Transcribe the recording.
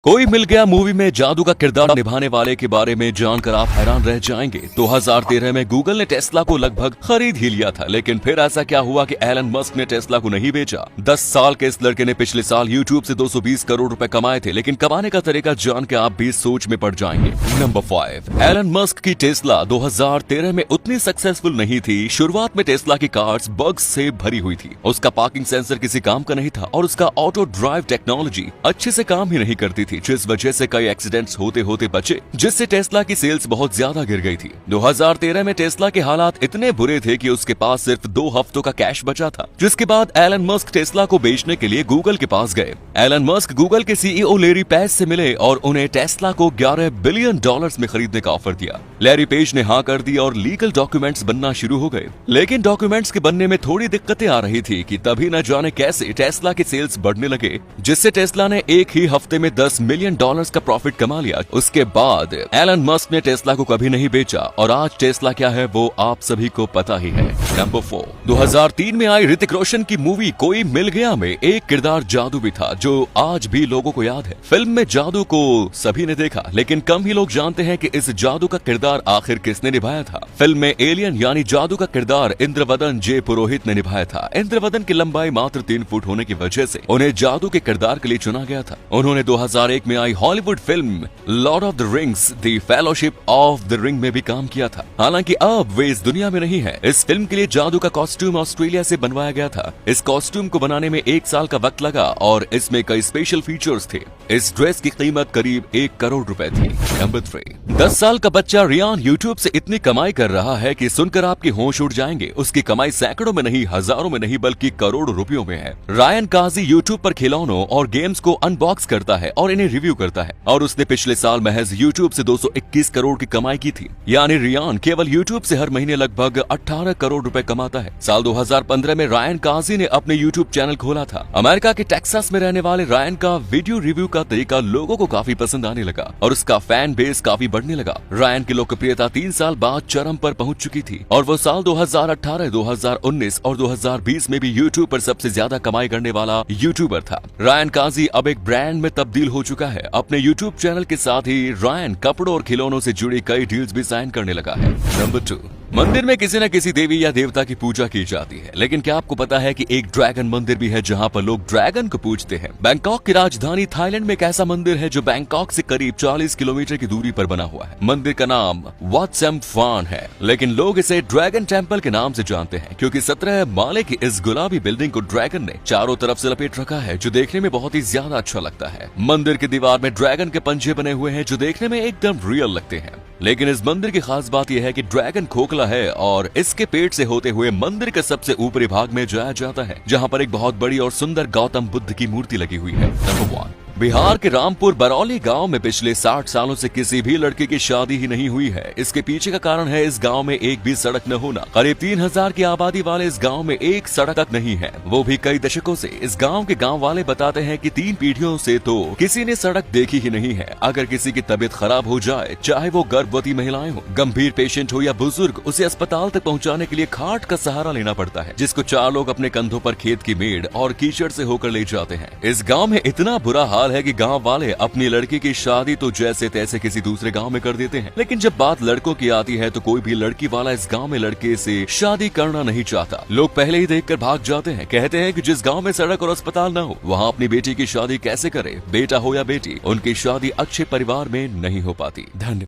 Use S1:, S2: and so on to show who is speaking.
S1: कोई मिल गया मूवी में जादू का किरदार निभाने वाले के बारे में जानकर आप हैरान रह जाएंगे। 2013 में गूगल ने टेस्ला को लगभग खरीद ही लिया था, लेकिन फिर ऐसा क्या हुआ कि एलन मस्क ने टेस्ला को नहीं बेचा। 10 साल के इस लड़के ने पिछले साल यूट्यूब से 220 करोड़ रुपए कमाए थे, लेकिन कमाने का तरीका जान के आप भी सोच में पड़ जाएंगे। नंबर 5, एलन मस्क की टेस्ला 2013 में उतनी सक्सेसफुल नहीं थी। शुरुआत में टेस्ला की कार्स बग्स से भरी हुई थी। उसका पार्किंग सेंसर किसी काम का नहीं था और उसका ऑटो ड्राइव टेक्नोलॉजी अच्छे से काम ही नहीं करती थी, जिस वजह से कई एक्सीडेंट्स होते होते बचे, जिससे टेस्ला की सेल्स बहुत ज्यादा गिर गई थी। 2013 में टेस्ला के हालात इतने बुरे थे कि उसके पास सिर्फ 2 हफ्तों का कैश बचा था, जिसके बाद एलन मस्क टेस्ला को बेचने के लिए गूगल के पास गए। एलन मस्क गूगल के सीईओ लैरी पेज से मिले और उन्हें टेस्ला को $11 बिलियन में खरीदने का ऑफर दिया। लैरी पेज ने हाँ कर दी और लीगल डॉक्यूमेंट्स बनना शुरू हो गए, लेकिन डॉक्यूमेंट्स के बनने में थोड़ी दिक्कतें आ रही थी कि तभी न जाने कैसे टेस्ला के सेल्स बढ़ने लगे, जिससे टेस्ला ने एक ही हफ्ते में $10 मिलियन का प्रॉफिट कमा लिया। उसके बाद एलन मस्क ने टेस्ला को कभी नहीं बेचा और आज टेस्ला क्या है वो आप सभी को पता ही है। नंबर 4, 2003 में आई ऋतिक रोशन की मूवी कोई मिल गया में एक किरदार जादू भी था, जो आज भी लोगों को याद है। फिल्म में जादू को सभी ने देखा, लेकिन कम ही लोग जानते हैं कि इस जादू का किरदार आखिर किसने निभाया था। फिल्म में एलियन यानी जादू का किरदार इंद्रवदन जे पुरोहित ने निभाया था। इंद्रवदन की लंबाई मात्र 3 फुट होने की वजह से उन्हें जादू के किरदार के लिए चुना गया था। उन्होंने 2001 में आई Hollywood film Lord of the Rings the Fellowship of the Ring में भी काम किया था। हालांकि अब वे इस दुनिया में नहीं है। इस फिल्म के लिए जादू का कॉस्ट्यूम ऑस्ट्रेलिया से बनवाया गया था। इस कॉस्ट्यूम को बनाने में 1 साल का वक्त लगा और इसमें कई स्पेशल फीचर्स थे। इस ड्रेस की कीमत करीब 1 करोड़ रुपए थी। नंबर 3, 10 साल का बच्चा रियान यूट्यूब से इतनी कमाई कर रहा है कि सुनकर आपके होश उड़ जाएंगे। उसकी कमाई सैकड़ों में नहीं, हजारों में नहीं, बल्कि करोड़ों रुपयों में है। रायन काजी यूट्यूब पर खिलौनों और गेम्स को अनबॉक्स करता है और इन्हें रिव्यू करता है, और उसने पिछले साल महज यूट्यूब से 221 करोड़ की कमाई की थी। यानी रियान केवल यूट्यूब से हर महीने लगभग 18 करोड़ रुपए कमाता है। साल 2015 में रायन काजी ने अपने यूट्यूब चैनल खोला था। अमेरिका के टेक्सास में रहने वाले रायन का वीडियो रिव्यू का तरीका लोगों को काफी पसंद आने लगा और उसका फैन बेस काफी बढ़ने लगा। रायन की लोकप्रियता 3 साल बाद चरम पर पहुंच चुकी थी और वो साल 2018, 2019 और 2020 में भी यूट्यूब पर सबसे ज्यादा कमाई करने वाला यूट्यूबर था। रायन काजी अब एक ब्रांड में तब्दील हो चुका है। अपने यूट्यूब चैनल के साथ ही रायन कपड़ों और खिलौनों से जुड़ी कई डील्स भी साइन करने लगा है। नंबर 2, मंदिर में किसी न किसी देवी या देवता की पूजा की जाती है, लेकिन क्या आपको पता है कि एक ड्रैगन मंदिर भी है जहां पर लोग ड्रैगन को पूजते हैं। बैंकॉक की राजधानी थाईलैंड में एक ऐसा मंदिर है जो बैंकॉक से करीब 40 किलोमीटर की दूरी पर बना हुआ है। मंदिर का नाम वाट सेम्फान है, लेकिन लोग इसे ड्रैगन टेम्पल के नाम से जानते हैं, क्योंकि 17 माले की इस गुलाबी बिल्डिंग को ड्रैगन ने चारों तरफ से लपेट रखा है, जो देखने में बहुत ही ज्यादा अच्छा लगता है। मंदिर की दीवार में ड्रैगन के पंजे बने हुए हैं जो देखने में एकदम रियल लगते हैं। लेकिन इस मंदिर की खास बात यह है कि ड्रैगन खोखला है और इसके पेट से होते हुए मंदिर के सबसे ऊपरी भाग में जाया जाता है, जहां पर एक बहुत बड़ी और सुंदर गौतम बुद्ध की मूर्ति लगी हुई है। नंबर 1, बिहार के रामपुर बरौली गांव में पिछले 60 सालों से किसी भी लड़के की शादी ही नहीं हुई है। इसके पीछे का कारण है इस गांव में एक भी सड़क न होना। करीब 3000 की आबादी वाले इस गांव में एक सड़क तक नहीं है, वो भी कई दशकों से। इस गांव के गांव वाले बताते हैं कि 3 पीढ़ियों से तो किसी ने सड़क देखी ही नहीं है। अगर किसी की तबीयत खराब हो जाए, चाहे वो गर्भवती महिलाएं हो, गंभीर पेशेंट हो या बुजुर्ग, उसे अस्पताल तक पहुँचाने के लिए खाट का सहारा लेना पड़ता है, जिसको 4 लोग अपने कंधों पर खेत की मेड़ और कीचड़ से होकर ले जाते हैं। इस गाँव में इतना बुरा हाल है कि गांव वाले अपनी लड़की की शादी तो जैसे तैसे किसी दूसरे गांव में कर देते हैं, लेकिन जब बात लड़कों की आती है तो कोई भी लड़की वाला इस गांव में लड़के से शादी करना नहीं चाहता। लोग पहले ही देखकर भाग जाते हैं। कहते हैं कि जिस गांव में सड़क और अस्पताल न हो, वहां अपनी बेटी की शादी कैसे करे। बेटा हो या बेटी, उनकी शादी अच्छे परिवार में नहीं हो पाती। धन्यवाद।